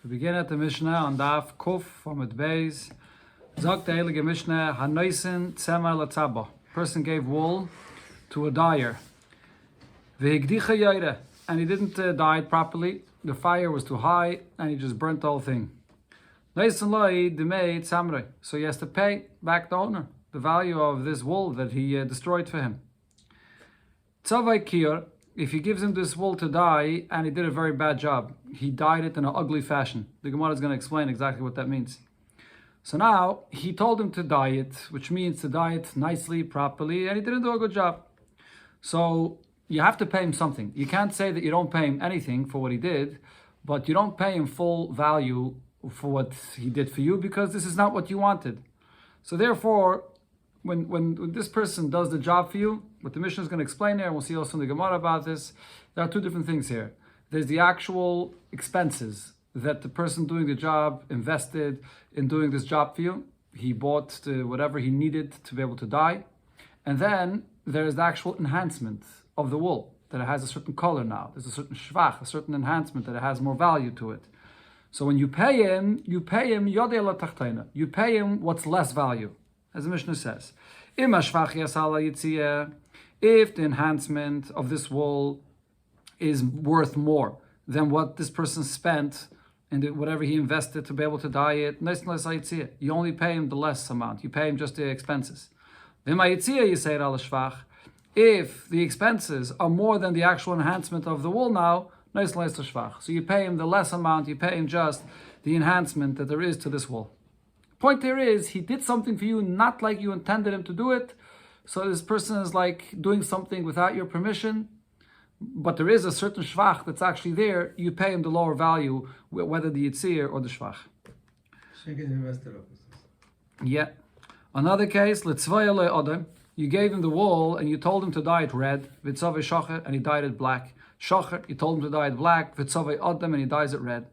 We begin at the Mishnah on Daf Kuf from Amud Beis. Zog the Heilige Mishnah, Hanoisen Tzemar Latzaba. Person gave wool to a dyer. V'higdicha yaira. And he didn't dye it properly. The fire was too high and he just burnt the whole thing. Noisen Loi Demei Tzamrei. So he has to pay back the owner the value of this wool that he destroyed for him. Tzavai Kiyar. If he gives him this wool to dye and he did a very bad job, he dyed it in an ugly fashion. The Gemara is going to explain exactly what that means. So now he told him to dye it, which means to dye it nicely, properly, and he didn't do a good job. So you have to pay him something. You can't say that you don't pay him anything for what he did, but you don't pay him full value for what he did for you because this is not what you wanted. So therefore, when this person does the job for you, what the Mishnah is going to explain there, and we'll see also in the Gemara about this, there are two different things here. There's the actual expenses that the person doing the job invested in doing this job for you. He bought whatever he needed to be able to dye. And then there's the actual enhancement of the wool, that it has a certain color now. There's a certain shvach, a certain enhancement, that it has more value to it. So when you pay him yodei la tachtaina. You pay him what's less value, as the Mishnah says. If the enhancement of this wool is worth more than what this person spent and whatever he invested to be able to dye it, you only pay him the less amount. You pay him just the expenses. If the expenses are more than the actual enhancement of the wool now, so you pay him the less amount, you pay him just the enhancement that there is to this wool. Point there is, he did something for you not like you intended him to do it. So this person is like doing something without your permission, but there is a certain shvach that's actually there. You pay him the lower value, whether the yitzir or the shvach. Yeah. Another case, you gave him the wool and you told him to dye it red, and he dyed it black. You told him to dye it black, and he dyes it red.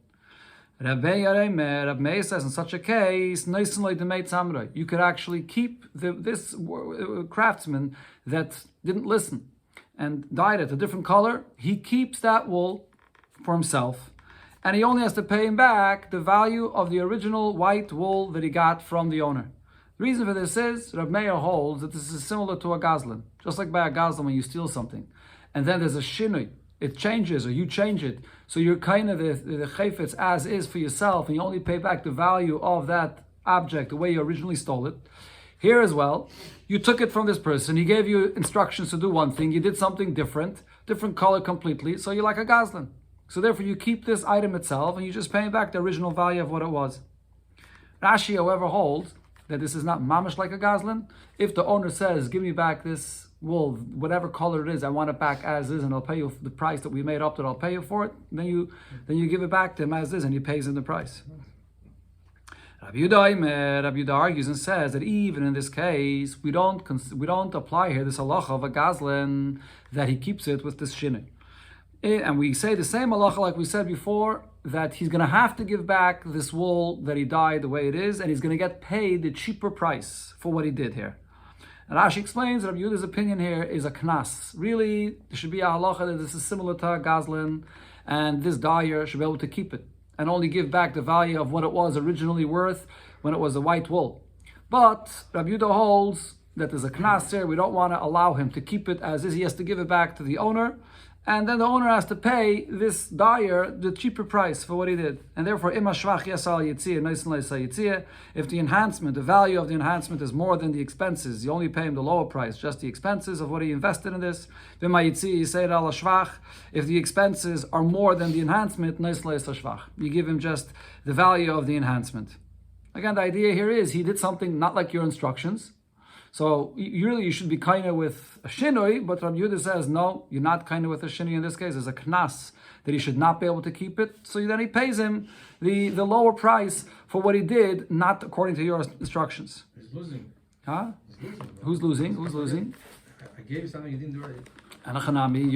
Rab Meir says in such a case, you could actually keep this craftsman that didn't listen and dyed it a different color. He keeps that wool for himself, and he only has to pay him back the value of the original white wool that he got from the owner. The reason for this is Rab Meir holds that this is similar to a gazlan. Just like by a gazlan when you steal something, and then there's a shinui. It changes, or you change it, so you're kind of the chayfetz as is for yourself, and you only pay back the value of that object the way you originally stole it. Here as well, you took it from this person, he gave you instructions to do one thing, you did something different color completely, so you're like a gazlan. So therefore you keep this item itself, and you just pay back the original value of what it was. Rashi, however, holds that this is not mamish like a gazlan. If the owner says, give me back this wool, whatever color it is, I want it back as is, and I'll pay you the price that we made up that I'll pay you for it. Then you give it back to him as is, and he pays him the price. Rabbi Yehuda argues and says that even in this case, we don't apply here this halacha of a gazlan that he keeps it with this shinui. And we say the same halacha like we said before, that he's going to have to give back this wool that he dyed the way it is, and he's going to get paid the cheaper price for what he did here. And Rashi explains that Rabbi Yehuda's opinion here is a knas. Really, there should be a halacha that this is similar to a gazlan, and this dyer should be able to keep it and only give back the value of what it was originally worth when it was a white wool. But Rabbi Yehuda holds that there's a knas there. We don't want to allow him to keep it as is. He has to give it back to the owner, and then the owner has to pay this dyer the cheaper price for what he did. And therefore, if the enhancement, the value of the enhancement is more than the expenses, you only pay him the lower price, just the expenses of what he invested in this. If the expenses are more than the enhancement, you give him just the value of the enhancement. Again, the idea here is he did something not like your instructions. So you should be kind of with a shinui, but Rabbi Yehuda says, no, you're not kind of with a shinui in this case. There's a knas that he should not be able to keep it. So then he pays him the lower price for what he did, not according to your instructions. He's losing. Huh? He's losing. Who's losing? Who's losing? I gave you something you didn't do right. Anachanami,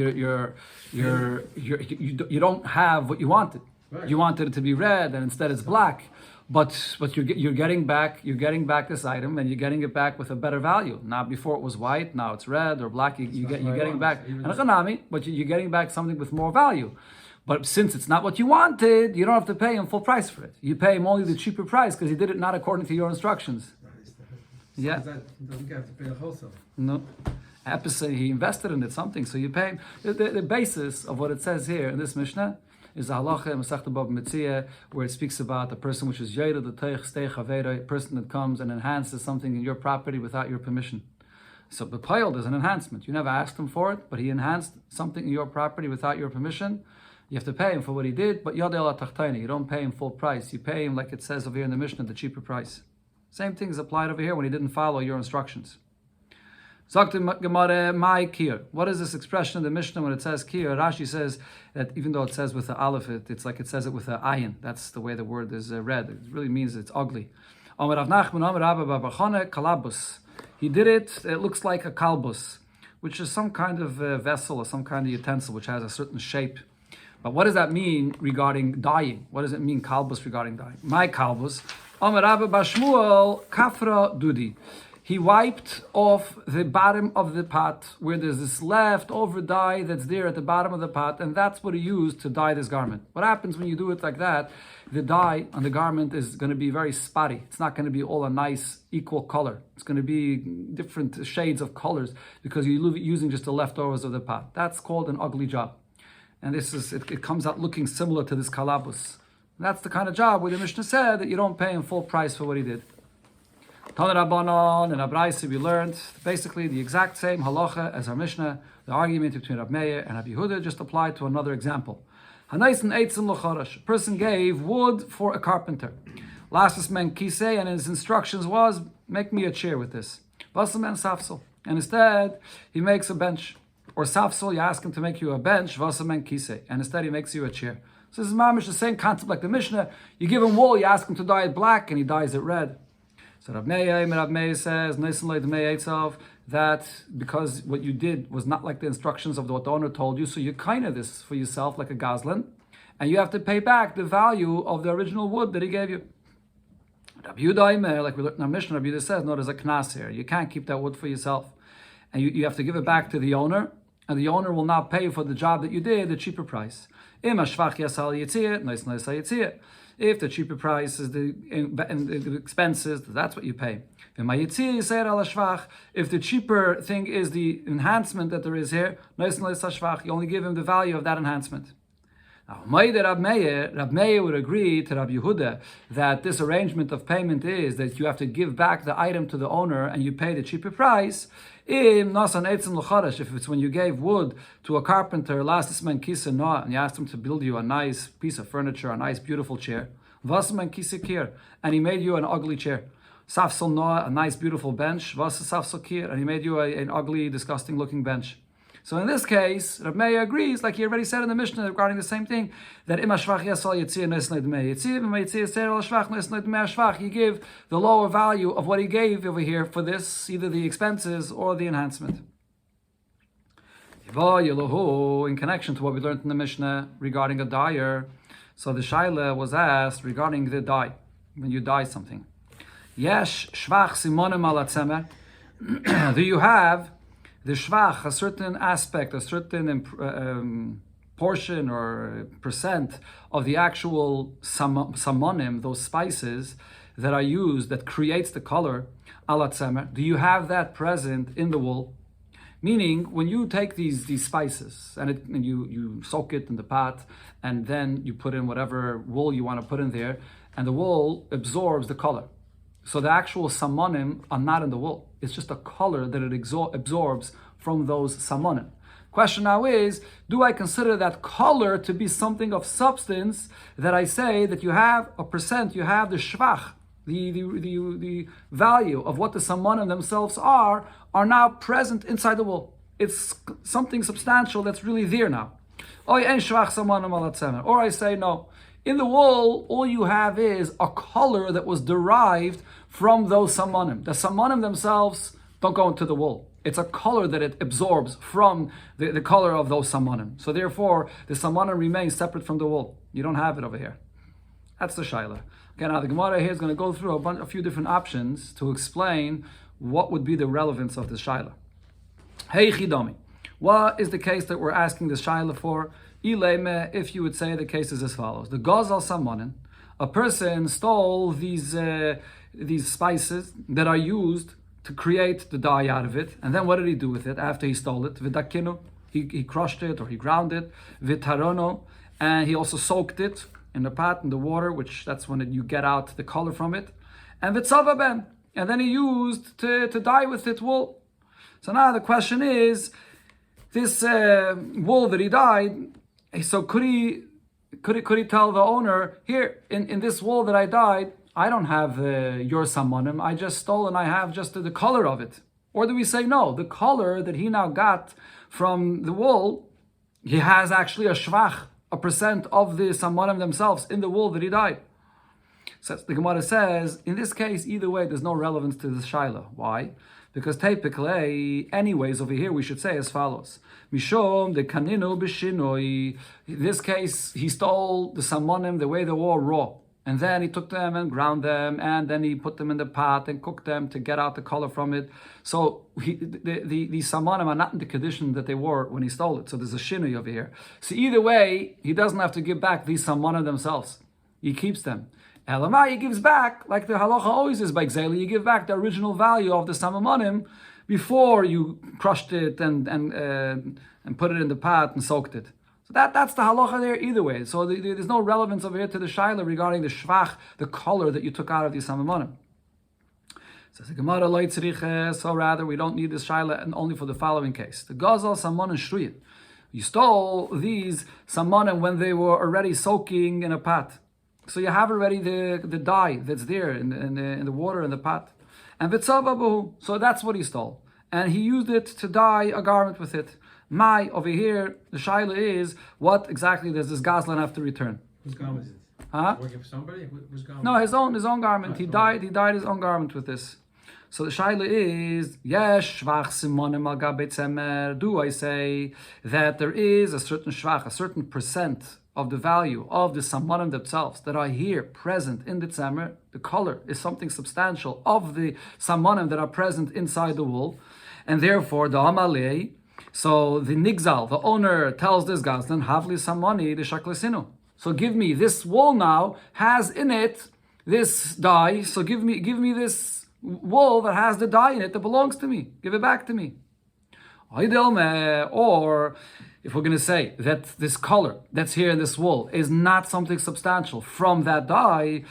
you don't have what you wanted. Right. You wanted it to be red, and instead it's black. But you're getting back this item, and you're getting it back with a better value. Now before it was white, now it's red or black. You're getting back, but you're getting back something with more value. But since it's not what you wanted, you don't have to pay him full price for it. You pay him only the cheaper price because he did it not according to your instructions. Yeah. He doesn't have to pay the wholesale. No. Opposite, he invested in it something, so you pay him. The basis of what it says here in this Mishnah is the halacha in Masechta Bava Metzia, where it speaks about the person which is Yered the Teich Stei Chaveiroi, a person that comes and enhances something in your property without your permission. So the pile is an enhancement. You never asked him for it, but he enhanced something in your property without your permission. You have to pay him for what he did, but Yadei Tachtaini, you don't pay him full price. You pay him, like it says over here in the Mishnah, the cheaper price. Same thing is applied over here when he didn't follow your instructions. Sagt Gemara, my kir. What is this expression in the Mishnah when it says kir? Rashi says that even though it says with the aleph, it's like it says it with the ayin. That's the way the word is read. It really means it's ugly. He did it looks like a kalbus, which is some kind of vessel or some kind of utensil which has a certain shape. But what does that mean regarding dyeing? What does it mean, kalbus, regarding dyeing? My kalbus, Amar Rabba Bashmuel, kafra dudi. He wiped off the bottom of the pot where there's this leftover dye that's there at the bottom of the pot, and that's what he used to dye this garment. What happens when you do it like that? The dye on the garment is going to be very spotty. It's not going to be all a nice equal color. It's going to be different shades of colors because you're using just the leftovers of the pot. That's called an ugly job. And this is it comes out looking similar to this kalabus. And that's the kind of job where the Mishnah said that you don't pay him full price for what he did. Tana Rabbanon and Abraisi, we learned basically the exact same halacha as our Mishnah. The argument between Rab Meir and Rabbi Yehuda just applied to another example. Hanaisin eitzim l'charash. A person gave wood for a carpenter. Lasses men kisei, and his instructions was, make me a chair with this. Vasamen safsel. And instead, he makes a bench. Or safsel, you ask him to make you a bench, vasamen kisei. And instead, he makes you a chair. So this is mamish, the same concept like the Mishnah. You give him wool, you ask him to dye it black, and he dyes it red. So Rab Meir says, that because what you did was not like the instructions of what the owner told you, so you kind of this for yourself like a goslin, and you have to pay back the value of the original wood that he gave you. Rabbi Yehuda, like we learned in our Mishnah, Rabbi Yehuda says, no, there's a knas here. You can't keep that wood for yourself. And you have to give it back to the owner, and the owner will not pay for the job that you did, the cheaper price. If the cheaper price is the expenses, that's what you pay. If the cheaper thing is the enhancement that there is here, you only give him the value of that enhancement. Now, Rab Meir would agree to Rabbi Yehuda that this arrangement of payment is that you have to give back the item to the owner and you pay the cheaper price. If it's when you gave wood to a carpenter, and you asked him to build you a nice piece of furniture, a nice beautiful chair, and he made you an ugly chair. Safsel noah, a nice beautiful bench, and he made you an ugly, disgusting looking bench. So in this case, Rab Meir agrees, like he already said in the Mishnah regarding the same thing, that you give the lower value of what he gave over here for this, either the expenses or the enhancement. In connection to what we learned in the Mishnah regarding a dyer, so the shaila was asked regarding the dye, when you dye something. Yesh shvach simonim ala tzemer. Do you have the shvach, a certain aspect, a certain portion or percent of the actual samonim, those spices that are used, that creates the color, ala tzemer? Do you have that present in the wool? Meaning, when you take these spices and you soak it in the pot, and then you put in whatever wool you want to put in there, and the wool absorbs the color. So the actual samonim are not in the wool. It's just a color that it absorbs from those samonim. Question now is, do I consider that color to be something of substance that I say that you have a percent, you have the shvach, the value of what the samonim themselves are now present inside the wool. It's something substantial that's really there now. Or I say no. In the wool, all you have is a color that was derived from those samonim. The samonim themselves don't go into the wool. It's a color that it absorbs from the color of those samonim. So therefore, the samonim remains separate from the wool. You don't have it over here. That's the shaila. Okay, now the Gemara here is going to go through a few different options to explain what would be the relevance of this shaila. Hey Chidami, what is the case that we're asking this shaila for? Ileme, if you would say the case is as follows: the gazal samanim, a person stole these spices that are used to create the dye out of it, and then what did he do with it after he stole it? V'dakinu, he crushed it or he ground it. V'tarono, and he also soaked it in the pot in the water, which that's when you get out the color from it. And v'tzavaben, and then he used to dye with it wool. So now the question is, this wool that he dyed, so could he tell the owner, here, in this wool that I dyed, I don't have your samanim, I just stole and I have just the color of it? Or do we say, no, the color that he now got from the wool, he has actually a shvach, a percent of the samanim themselves in the wool that he dyed? So the Gemara says, in this case, either way, there's no relevance to the shaila. Why? Because typically, anyways, over here we should say as follows: Mishom de kaninu b'shinoi. In this case, he stole the samanim the way they were raw, and then he took them and ground them, and then he put them in the pot and cooked them to get out the color from it. So the samanim are not in the condition that they were when he stole it. So there's a shinoi over here. So either way, he doesn't have to give back these samanim themselves. He keeps them. Elamai, he gives back, like the halacha always is by Gzeli, you give back the original value of the samanim before you crushed it and put it in the pot and soaked it. So that's the halacha there either way. So there's no relevance over here to the shaila regarding the shvach, the color that you took out of the samanim. Says the Gemara lo tzriche, so rather we don't need this shaila and only for the following case. The gazal samanim shruyit. You stole these samanim when they were already soaking in a pot. So you have already the dye that's there in the water in the pot. And v'tzavabu, so that's what he stole. And he used it to dye a garment with it. My, over here, the shaila is, what exactly does this gazlan have to return? Whose garment is it? Huh? Working for somebody? Whose garment? No, his own garment. He dyed his own garment with this. So the shaila is, yesh shvach simonim al gabei tzemer. Do I say that there is a certain shvach, a certain percent of the value of the samanim themselves that are here present in the tzemer? The color is something substantial of the samanim that are present inside the wool, and therefore the amalei. So the nigzal, the owner, tells this gazlan, havli samani the shaklesinu. So give me this wool now has in it this dye. So give me this wool that has the dye in it that belongs to me. Give it back to me. Or if we're going to say that this color that's here in this wool is not something substantial from that dye,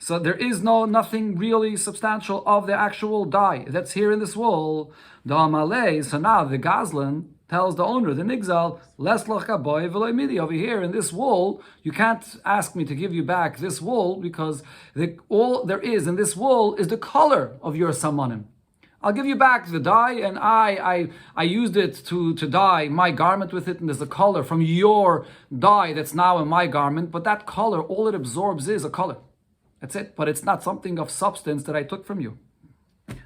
so there is nothing really substantial of the actual dye that's here in this wool. So now the gazlan tells the owner, the nigzal, over here in this wool, you can't ask me to give you back this wool because all there is in this wool is the color of your samanim. I'll give you back the dye, and I used it to dye my garment with it, and there's a color from your dye that's now in my garment, but that color, all it absorbs is a color. That's it, but it's not something of substance that I took from you.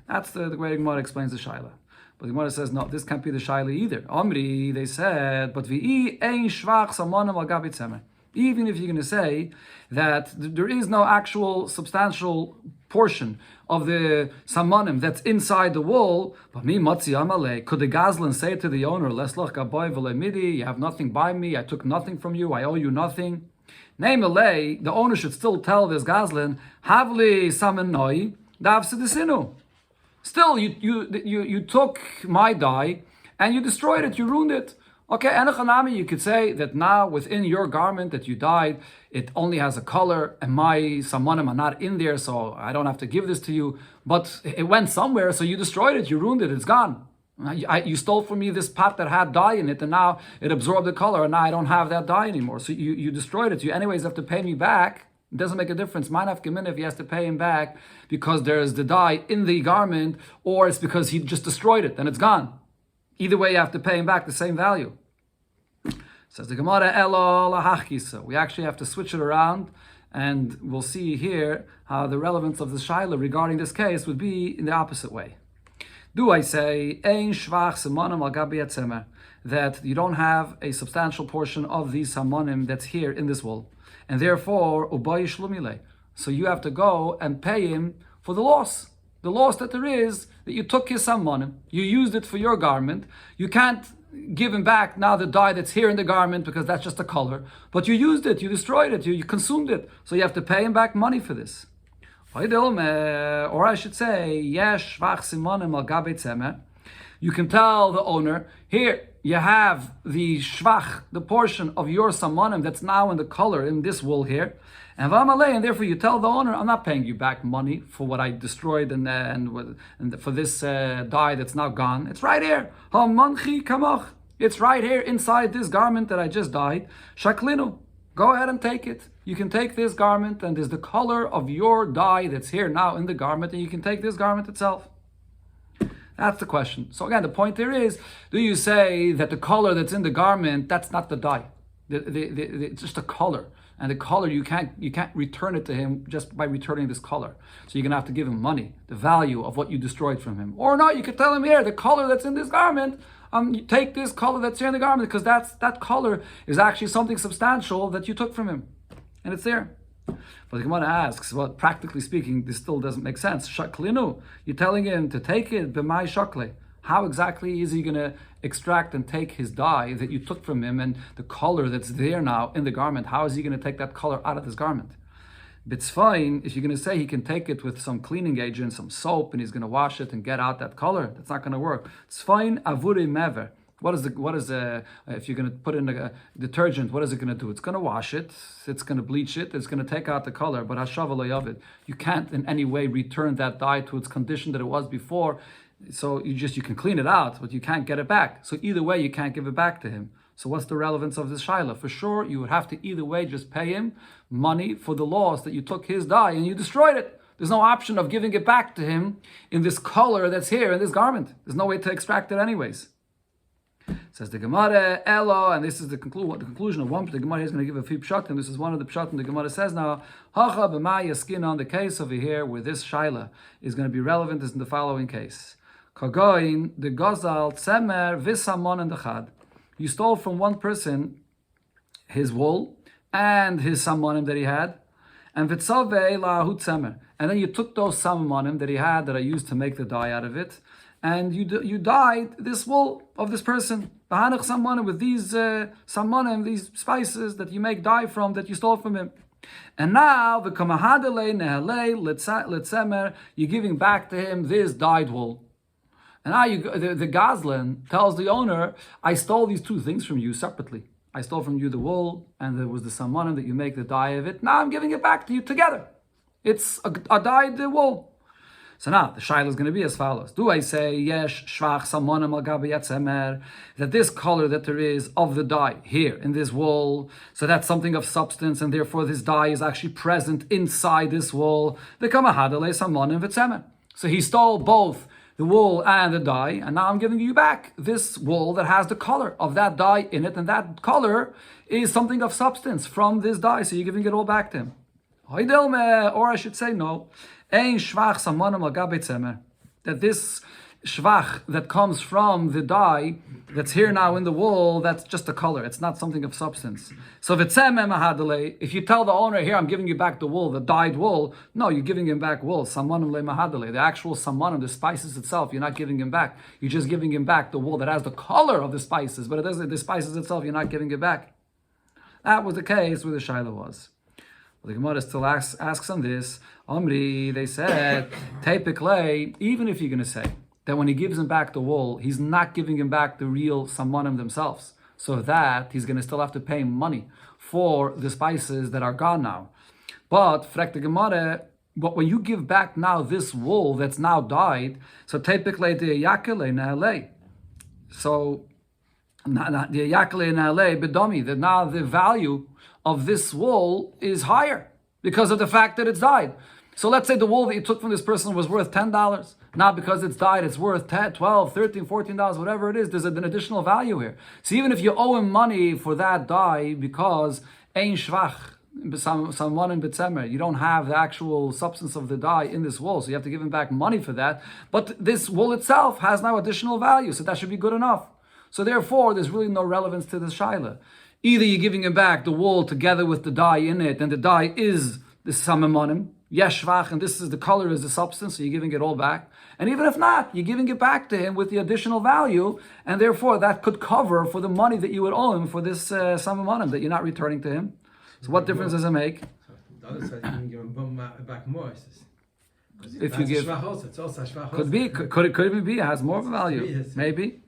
That's the way Gemara explains the shaila. But the Gemara says, no, this can't be the shaila either. Omri, they said, but v'i ein shvach samanim al gabi tzemer. Even if you're going to say that there is no actual substantial portion of the samanim that's inside the wool, but me matzi amalei, could the gazlan say to the owner, leslach gaboy v'le midi, you have nothing by me, I took nothing from you, I owe you nothing. Namely, the owner should still tell this gazlan, havli samanoi dav sedesinu. Still, you took my dye and you destroyed it, you ruined it. Okay, Enochanami, you could say that now within your garment that you dyed, it only has a color and my samanim are not in there, so I don't have to give this to you. But it went somewhere, so you destroyed it, you ruined it, it's gone. You stole from me this pot that had dye in it, and now it absorbed the color, and now I don't have that dye anymore. So you destroyed it. You anyways have to pay me back. It doesn't make a difference. Manaf Gemin if he has to pay him back because there's the dye in the garment, or it's because he just destroyed it, and it's gone. Either way, you have to pay him back the same value. Says the Gemara, Elo lahachkisa. We actually have to switch it around, and we'll see here how the relevance of the shaila regarding this case would be in the opposite way. Do I say ein shvach simonim al gabi atzemer, that you don't have a substantial portion of these simonim that's here in this wool, and therefore ubay shlumile. So you have to go and pay him for the loss that there is, that you took his simonim, you used it for your garment. You can't give him back now the dye that's here in the garment because that's just a color. But you used it, you destroyed it, you consumed it. So you have to pay him back money for this. Or I should say, yesh shvach simonim al gabe tzemer. You can tell the owner, here, you have the shvach, the portion of your simonim that's now in the color in this wool here. And therefore you tell the owner, I'm not paying you back money for what I destroyed and for this dye that's now gone. It's right here. It's right here inside this garment that I just dyed. Shaklinu. Go ahead and take it. You can take this garment, and there's the color of your dye that's here now in the garment, and you can take this garment itself. That's the question. So again, the point there is, do you say that the color that's in the garment, that's not the dye? It's just a color. And the color, you can't return it to him just by returning this color. So you're going to have to give him money, the value of what you destroyed from him. Or not, you could tell him, here, the color that's in this garment, you take this color that's here in the garment, because that color is actually something substantial that you took from him. And it's there. But the Gemara asks, well, practically speaking, this still doesn't make sense. Shaklinu, you're telling him to take it, b'mai shakle. How exactly is he going to extract and take his dye that you took from him and the color that's there now in the garment? How is he going to take that color out of this garment? It's fine if you're going to say he can take it with some cleaning agent, some soap, and he's going to wash it and get out that color. That's not going to work. It's fine. Avure mever. What is if you're going to put in a detergent, what is it going to do? It's going to wash it, it's going to bleach it, it's going to take out the color, but hashavalay of it. You can't in any way return that dye to its condition that it was before. So you can clean it out, but you can't get it back. So either way, you can't give it back to him. So what's the relevance of this shaila? For sure, you would have to either way just pay him money for the loss that you took his dye and you destroyed it. There's no option of giving it back to him in this color that's here in this garment. There's no way to extract it anyways. Says the Gemara, Elo, and this is the conclusion of one. The Gemara is going to give a few pshatim. This is one of the pshatim the Gemara says now. Hacha b'maya skin on the case over here where this shaila is going to be relevant is in the following case. Kagoin the gazal tzemer v'samon and dechad. You stole from one person his wool and his samonim that he had, and v'tzavei lahu tzemer. And then you took those samonim that he had that I used to make the dye out of it, and you dyed this wool of this person. B'hanach samonim, with these samonim, these spices that you make dye from, that you stole from him. And now the kamahadele nehalei letzemer, you're giving back to him this dyed wool. And now the Gazlan tells the owner, I stole these two things from you separately. I stole from you the wool, and there was the samonim that you make the dye of it. Now I'm giving it back to you together. It's a dyed wool. So now the shaila is going to be as follows: do I say yesh shvach samonim al gabe yatzemer, that this color that there is of the dye here in this wool, so that's something of substance, and therefore this dye is actually present inside this wool? The kamahadale samonim v'tzemer. So he stole both the wool and the dye, and now I'm giving you back this wool that has the color of that dye in it, and that color is something of substance from this dye. So you're giving it all back to him. Or I should say no. That this shvach that comes from the dye that's here now in the wool, that's just a color. It's not something of substance. So if you tell the owner, here, I'm giving you back the wool, the dyed wool, no, you're giving him back wool. The actual samonim, the spices itself, you're not giving him back. You're just giving him back the wool that has the color of the spices, but it doesn't, the spices itself, you're not giving it back. That was the case where the shaila was. Well, the Gemara still asks on this. Omri, they said, typically, even if you're going to say that when he gives him back the wool, he's not giving him back the real samonim themselves, so that he's going to still have to pay money for the spices that are gone now. But frek the Gemara, but when you give back now this wool that's now dyed, so typically the yakale na'alei. So the yakale na'alei bedami, that now the value of this wool is higher because of the fact that it's dyed. So let's say the wool that you took from this person was worth $10. Now because it's dyed, it's worth $10, $12, $13, $14, whatever it is. There's an additional value here. So even if you owe him money for that dye because ein shvach, samonim b'tzemer, you don't have the actual substance of the dye in this wool, so you have to give him back money for that. But this wool itself has now additional value, so that should be good enough. So therefore, there's really no relevance to this shaila. Either you're giving him back the wool together with the dye in it, and the dye is the samonim, yesh shvach, and this is the color is the substance, so you're giving it all back. And even if not, you're giving it back to him with the additional value, and therefore that could cover for the money that you would owe him for this samamonim that you're not returning to him. So what difference does it make? So the other side, you can give him back more. If you give, it's also shvach could be, could it even be? It has more value, maybe.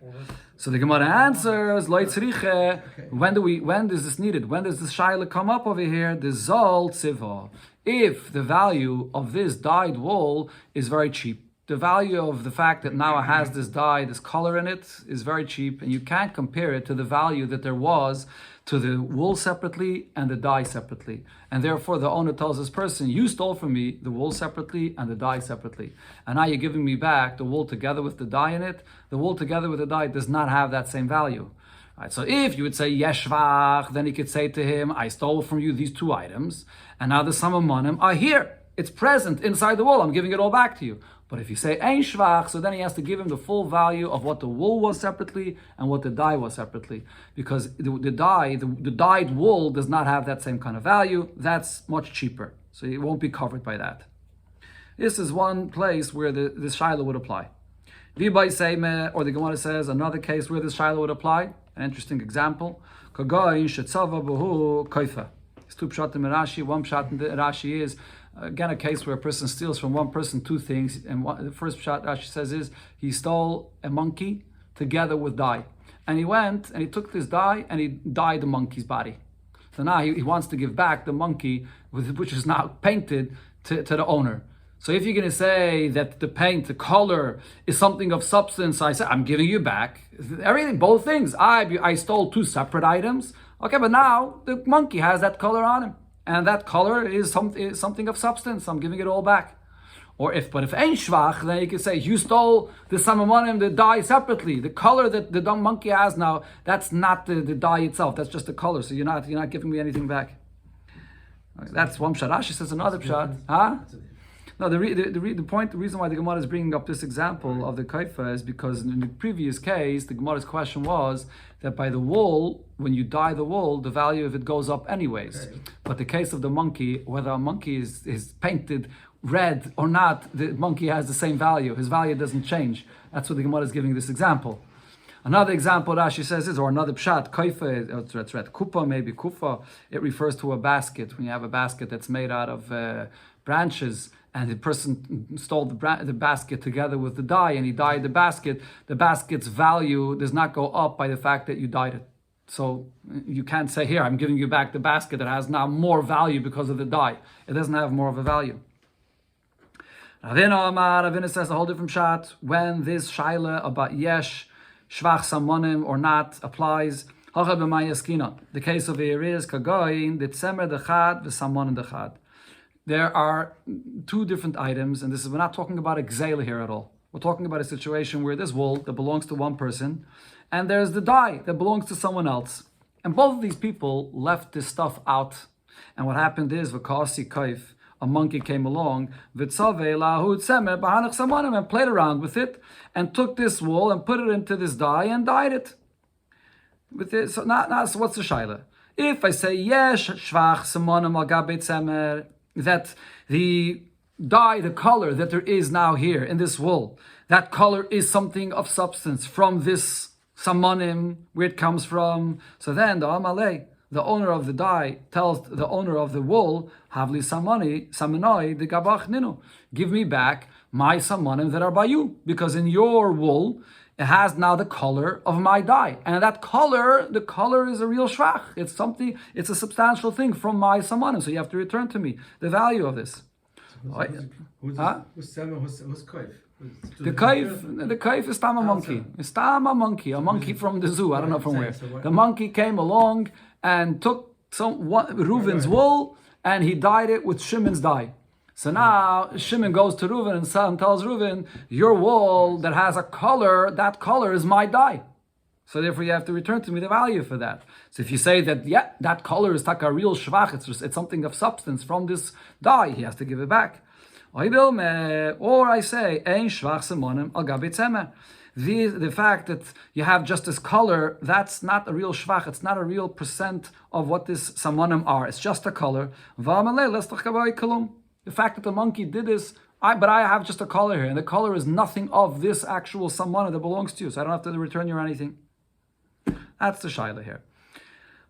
So the Gemara answers, Lo tzriche. When is this needed? When does this shaila come up over here? The zol tziva. If the value of this dyed wool is very cheap, the value of the fact that now it has this dye, this color in it, is very cheap, and you can't compare it to the value that there was to the wool separately and the dye separately. And therefore the owner tells this person, you stole from me the wool separately and the dye separately. And now you're giving me back the wool together with the dye in it. The wool together with the dye does not have that same value. Right, so if you would say yeshvach, then he could say to him, I stole from you these two items, and now the samamonim are here. It's present inside the wool. I'm giving it all back to you. But if you say ein shvach, so then he has to give him the full value of what the wool was separately and what the dye was separately. Because the dyed wool does not have that same kind of value. That's much cheaper. So it won't be covered by that. This is one place where this shaila would apply. V'bay seime, or the Gemara says another case where this shaila would apply. An interesting example. Kagayin shetzava b'hu koifa. It's two pshat in Rashi. One pshat in Rashi is, again, a case where a person steals from one person two things, and the first pshat Rashi says is he stole a monkey together with dye, and he went and he took this dye and he dyed the monkey's body. So now he wants to give back the monkey, which is now painted, to the owner. So if you're going to say that the paint, the color is something of substance, I say I'm giving you back everything, both things. I stole two separate items. Okay, but now the monkey has that color on him. And that color is something of substance. I'm giving it all back. But if ein shvach, then you can say you stole the samamonim, the dye separately. The color that the dumb monkey has now, that's not the dye itself. That's just the color. So you're not giving me anything back. Okay, that's one pshat. Rashi says another pshat. Huh? No, the reason why the Gemara is bringing up this example of the kaifa is because in the previous case, the Gemara's question was that by the wool, when you dye the wool, the value of it goes up anyways. Okay. But the case of the monkey, whether a monkey is painted red or not, the monkey has the same value. His value doesn't change. That's what the Gemara is giving this example. Another example Rashi says is, or another pshat, kaifa, it's red, kupa, maybe kufa, it refers to a basket. When you have a basket that's made out of branches, and the person stole the basket together with the dye, and he dyed the basket's value does not go up by the fact that you dyed it. So you can't say, here, I'm giving you back the basket that has now more value because of the dye. It doesn't have more of a value. Ravina says a whole different shot. When this shaila about yesh, shvach samonim or not applies, the case of here is, kagoyin, the tzemer dechad, v'samonim dechad. There are two different items, and we're not talking about a gzeila here at all. We're talking about a situation where there's wool that belongs to one person, and there's the dye that belongs to someone else. And both of these people left this stuff out. And what happened is, v'kasi kaif, a monkey came along, v'tzaveh lahu tzemer b'hanach samanim, and played around with it, and took this wool and put it into this dye and dyed it. With it. So what's the shaila? If I say yesh shvach samanim al gabe tzemer, that the dye, the color that there is now here in this wool, that color is something of substance from this samanim, where it comes from. So then the Amalei, the owner of the dye, tells the owner of the wool, Havli samanoi the gabach ninu, give me back my samanim that are by you, because in your wool it has now the color of my dye, and that color, the color is a real shvach. It's something. It's a substantial thing from my samanim. So you have to return to me the value of this. Who's kaif? The kaif is tam a monkey. It's tam a monkey from the zoo. I don't know from where. The monkey came along and took Reuven's wool and he dyed it with Shimon's dye. So now Shimon goes to Reuven and tells Reuven, your wool that has a color, that color is my dye. So therefore you have to return to me the value for that. So if you say that, yeah, that color is like a real shvach, it's something of substance from this dye, he has to give it back. Or I say, ein shvach simonim al gabe tzemer. The fact that you have just this color, that's not a real shvach, it's not a real percent of what this simonim are. It's just a color. The fact that the monkey did this, but I have just a color here, and the color is nothing of this actual samana that belongs to you, so I don't have to return you or anything. That's the shaila here.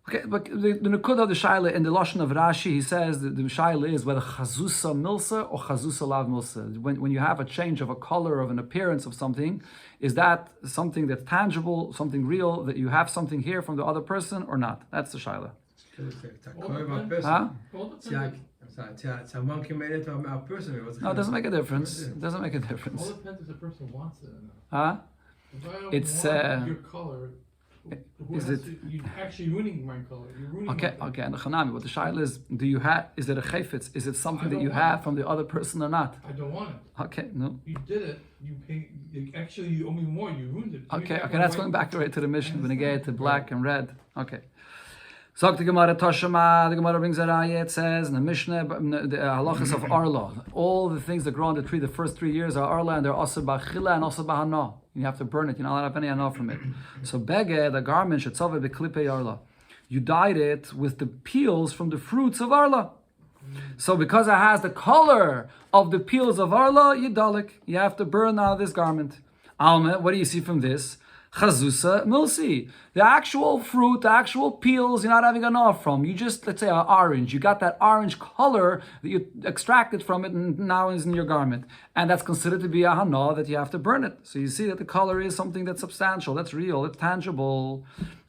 Okay, but the nukud of the shaila in the lashon of Rashi, he says that the shaila is whether chazusa milsa or chazusa lav milsa. When you have a change of a color, of an appearance of something, is that something that's tangible, something real, that you have something here from the other person or not? That's the shaila. Huh? It's a monkey made it a person. No, it doesn't make a difference. It doesn't make a difference. All depends if the person wants it or not. Huh? If I don't It's want your color, is it? You're actually ruining my color. You're ruining Okay, my okay. And the chanami, what the shaila is, do you have? Is it a chayfetz? Is it something that you want have it. from the other person or not? I don't want it. Okay, no. You did it. You pay. Actually, you owe me more. You ruined it. Okay, that's going back to the mission. When get to black and red. Okay. So the Gemara Tashama, the Gemara brings a raya. It says in the Mishnah, the halachas of arla. All the things that grow on the tree the first 3 years are arla, and they're also bachila and also bahana. You have to burn it. You're not allowed to have any hana from it. So bege, the garment should tzava beklipe arla. You dyed it with the peels from the fruits of arla. So because it has the color of the peels of arla, yidalik, you have to burn out of this garment. Alma, what do you see from this? Chazusa milsi. The actual fruit, the actual peels, you're not having enough from. You just, let's say, an orange. You got that orange color that you extracted from it and now is in your garment. And that's considered to be a hana that you have to burn it. So you see that the color is something that's substantial, that's real, it's tangible.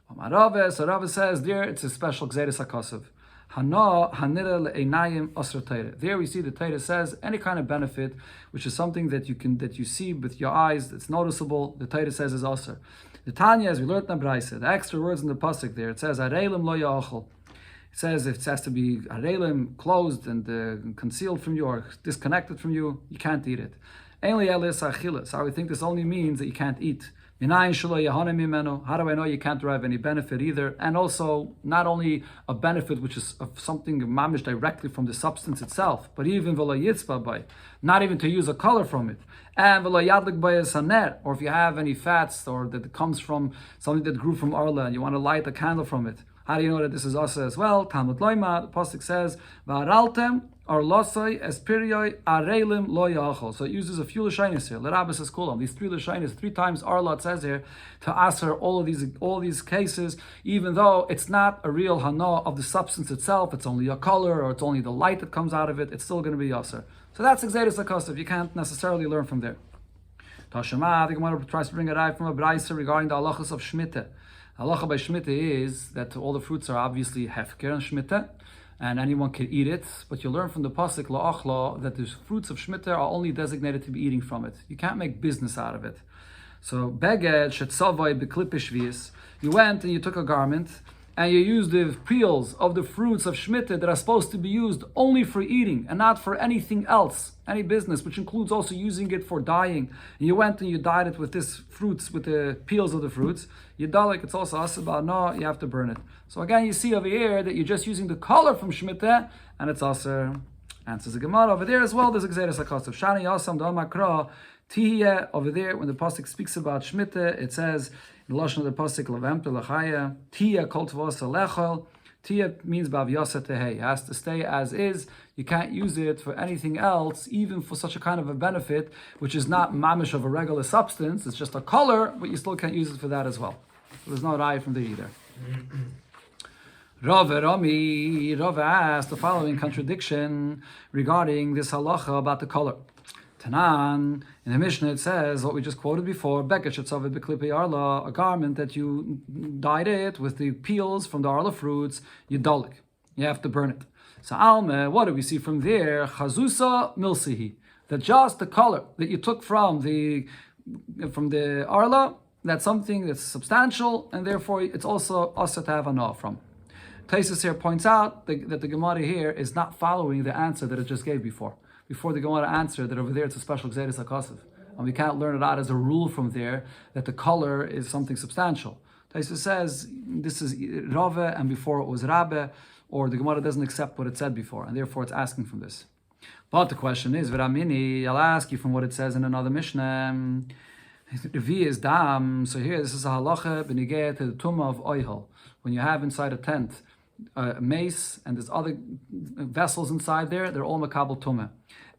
So Rava says there, it's a special gzeres hakasav. Hana hanira le'einayim asr teire. There we see the Teire says any kind of benefit, which is something that you see with your eyes, that's noticeable. The Teire says is asr. The Tanya, as we learned in the Braisa, the extra words in the pasuk there, it says areilim lo ya'achol. It says if it has to be areilim, closed and concealed from you or disconnected from you, you can't eat it. Ein li'elis achilas. So I would think this only means that you can't eat. How do I know you can't derive any benefit either? And also, not only a benefit which is of something mamish directly from the substance itself, but even not even to use a color from it. And or if you have any fats or that comes from something that grew from arla and you want to light a candle from it. How do you know that this is also as well? Talmud Loima, the pasuk says, "Va'araltem arlosai espirioi areilim lo yachol." So it uses a few lashonos here. L'Rabbis says kulam. These 3 lashonos, 3 times arla it says here to answer all these cases, even though it's not a real hana of the substance itself. It's only a color or it's only the light that comes out of it. It's still going to be yaser. So that's exeris hakasav. You can't necessarily learn from there. Tashema, the Gemara tries to bring a raya from a brayser regarding the halachas of shmita. Halacha by Shemitah is that all the fruits are obviously hefker and Shemitah, and anyone can eat it, but you learn from the pasuk la'achla that the fruits of Shemitah are only designated to be eating from it. You can't make business out of it. So, beged shetzavai beklippe shvius, you went and you took a garment, and you used the peels of the fruits of Shemitah that are supposed to be used only for eating and not for anything else, any business, which includes also using it for dyeing. And you went and you dyed it with this fruits, with the peels of the fruits. Yidalik, it's also asaba, no, you have to burn it. So again, you see over here that you're just using the color from Shemitah, and it's also, answers the Gemara. Over there as well, there's a Gzeres HaKosav. Shani Yasam Dal Makra, Tihiyeh, over there, when the pasuk speaks about Shemitah, it says, in the lashon of the pasuk, Levemte Lachaya, Tihiyeh Kol Tvasa Lechol. Tihiyeh means Bav Yasa Tehei. It has to stay as is. You can't use it for anything else, even for such a kind of a benefit, which is not mamish of a regular substance. It's just a color, but you still can't use it for that as well. So there's no raya from there either. Rav asked the following contradiction regarding this halacha about the color. Tanan, in the Mishnah it says, what we just quoted before, a garment that you dyed it with the peels from the arla fruits, yidolik. You have to burn it. So Alme, what do we see from there? Chazusa milsihi. That just the color that you took from the arla, that's something that's substantial, and therefore it's also asa to have a no from. Taisus here points out that the Gemara here is not following the answer that it just gave before. Before the Gemara answered that over there it's a special Gzeres HaKosav. And we can't learn it out as a rule from there that the color is something substantial. Taisus says this is Rave and before it was Rabbe, or the Gemara doesn't accept what it said before, and therefore it's asking from this. But the question is, V'ramini, I'll ask you from what it says in another Mishnah. Revi is dam. So here, this is a halacha benigeh to the tumah of oihel. When you have inside a tent mace and there's other vessels inside there, they're all makabel tumah.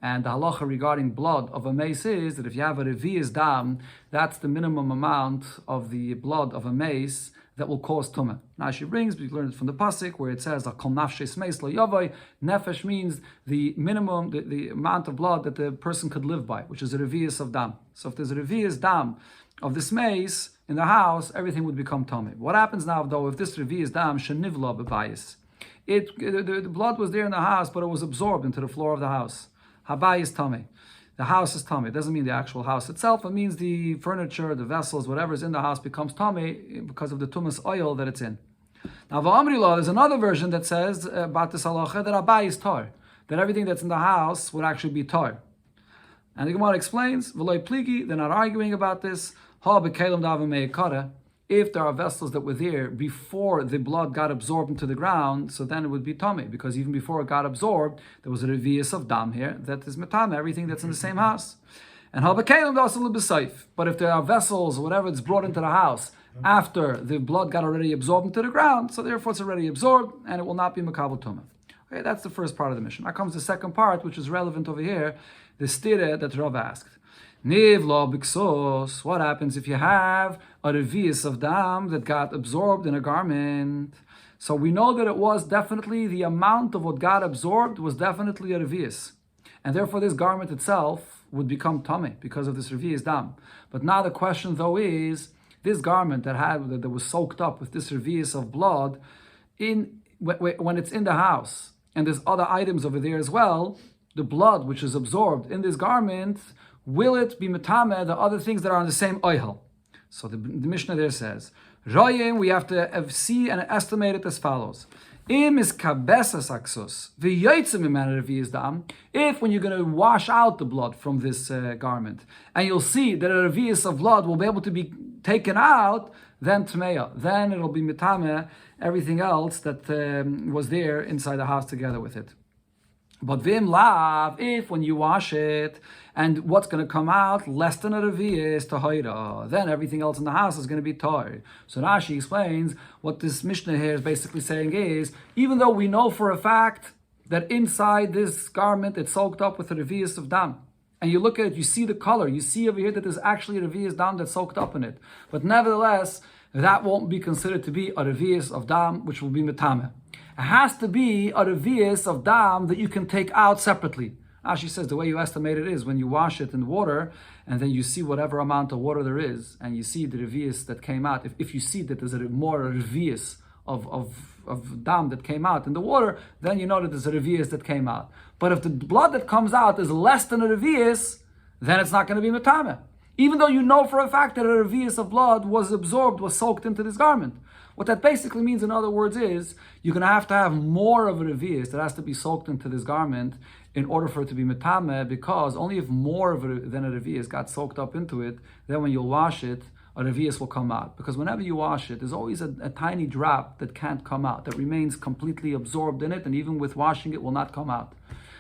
And the halacha regarding blood of a mace is that if you have a revi'is dam, that's the minimum amount of the blood of a mace that will cause tumah. Now she brings, we learned it from the pasuk where it says kol nafshes mace lo yavai. Nefesh means the minimum, the amount of blood that the person could live by, which is a revi'is of dam. So if there's a revi'is dam of this mace in the house, everything would become tummy. What happens now though if this revi'is dam shenivla bebayis? The blood was there in the house, but it was absorbed into the floor of the house. Habai is tummy. The house is tummy. It doesn't mean the actual house itself. It means the furniture, the vessels, whatever is in the house becomes tummy because of the tumas oil that it's in. Now, V'amri law, there's another version that says about this halacha that Habai is tar, that everything that's in the house would actually be tar. And the Gemara explains, V'loi pligi, they're not arguing about this. Ha b'kelim davim me'ekara. If there are vessels that were there before the blood got absorbed into the ground, so then it would be tummy, because even before it got absorbed, there was a revi'us of dam here that is metame, everything that's in the same house. And halbakalim also b'seif. But if there are vessels or whatever that's brought into the house after the blood got already absorbed into the ground, so therefore it's already absorbed and it will not be makabel tumah. Okay, that's the first part of the mission. Now comes the second part, which is relevant over here, the stira that Rav asked. Niv lo biksos. What happens if you have a revi'us of dam that got absorbed in a garment? So we know that it was definitely the amount of what got absorbed was definitely a revi'us, and therefore this garment itself would become tummy because of this revi'us dam. But now the question though is this garment that was soaked up with this revi'us of blood when it's in the house and there's other items over there as well. The blood which is absorbed in this garment, will it be metame the other things that are on the same oihel? So the Mishnah there says, Royim, we have to see and estimate it as follows. Im is kabesas aksus, v'yotzim iman revi'is dam. If when you're going to wash out the blood from this garment, and you'll see that a revi'is of blood will be able to be taken out, then tmeya, then it'll be metame everything else that was there inside the house together with it. But vim lav, if when you wash it, and what's going to come out less than a revi'is tahira, then everything else in the house is going to be tar. So Rashi explains what this Mishnah here is basically saying is, even though we know for a fact that inside this garment it's soaked up with a revi'is of dam, and you look at it, you see the color, you see over here that there's actually a revi'is dam that's soaked up in it, but nevertheless that won't be considered to be a revi'is of dam, which will be metame. It has to be a revi'is of dam that you can take out separately. She says the way you estimate it is when you wash it in water and then you see whatever amount of water there is and you see the revi'is that came out. If you see that there's a more revi'is of dam that came out in the water, then you know that there's a revi'is that came out. But if the blood that comes out is less than a revi'is, then it's not going to be metame. Even though you know for a fact that a revi'is of blood was absorbed, was soaked into this garment. What that basically means, in other words, is you're going to have more of a revi'is that has to be soaked into this garment in order for it to be metame, because only if more than a revi'is got soaked up into it, then when you'll wash it, a revi'is will come out. Because whenever you wash it, there's always a tiny drop that can't come out, that remains completely absorbed in it, and even with washing it will not come out.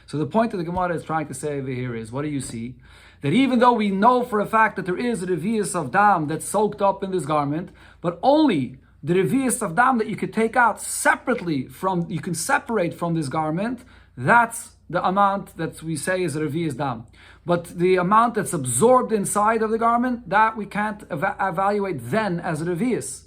So the point that the Gemara is trying to say over here is, what do you see? That even though we know for a fact that there is a revi'is of dam that's soaked up in this garment, but only the revi'is of dam that you could take out separately from, you can separate from this garment, that's the amount that we say is a revi'is dam. But the amount that's absorbed inside of the garment, that we can't evaluate then as a revi'is.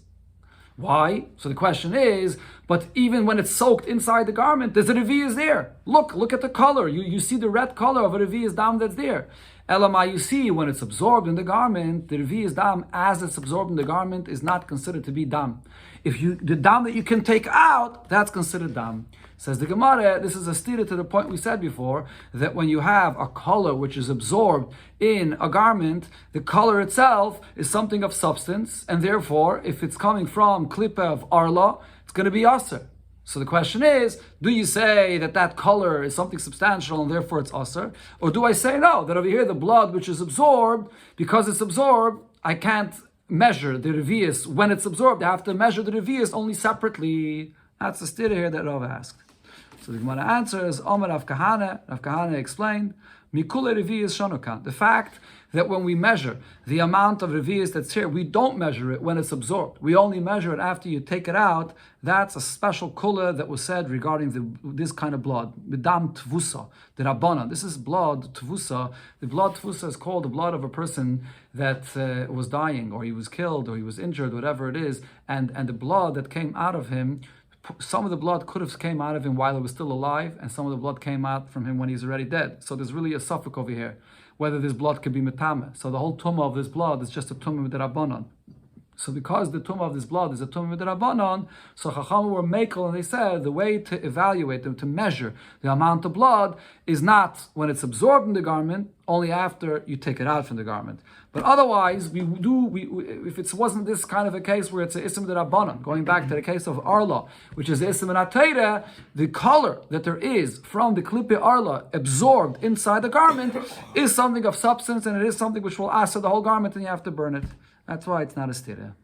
Why? So the question is, but even when it's soaked inside the garment, there's a revi'is there. Look at the color. You see the red color of a revi'is dam that's there. Elamai, you see when it's absorbed in the garment, the revi'is dam as it's absorbed in the garment is not considered to be dam. The dam that you can take out, that's considered dam. Says the Gemara, this is a stira to the point we said before, that when you have a color which is absorbed in a garment, the color itself is something of substance, and therefore, if it's coming from klipa of arla, it's going to be aser. So the question is, do you say that color is something substantial and therefore it's aser? Or do I say no, that over here the blood which is absorbed, because it's absorbed, I can't measure the revi'is when it's absorbed. I have to measure the revi'is only separately. That's the stira here that Rav asked. So the Gemara answers, Omer Rav Kahana explained, Mikule Reviyas Shanukan. The fact that when we measure the amount of Reviyas that's here, we don't measure it when it's absorbed. We only measure it after you take it out. That's a special kula that was said regarding this kind of blood. Midam Tvusa, the Rabbana. This is blood Tvusa. The blood Tvusa is called the blood of a person that was dying, or he was killed, or he was injured, whatever it is, and the blood that came out of him, some of the blood could have came out of him while he was still alive, and some of the blood came out from him when he's already dead. So there's really a suffix over here, whether this blood could be metame. So the whole tumah of this blood is just a tumah midrabanan. So because the tumah of this blood is a tumah midrabanan, so Chacham were mekel, and they said the way to evaluate them, to measure the amount of blood, is not when it's absorbed in the garment, only after you take it out from the garment. But otherwise, if it wasn't this kind of a case where it's an ism d'Rabbanan, going back to the case of Arla, which is the ism d'Atayra, the color that there is from the klippe Arla absorbed inside the garment is something of substance, and it is something which will answer the whole garment, and you have to burn it. That's why it's not a stira.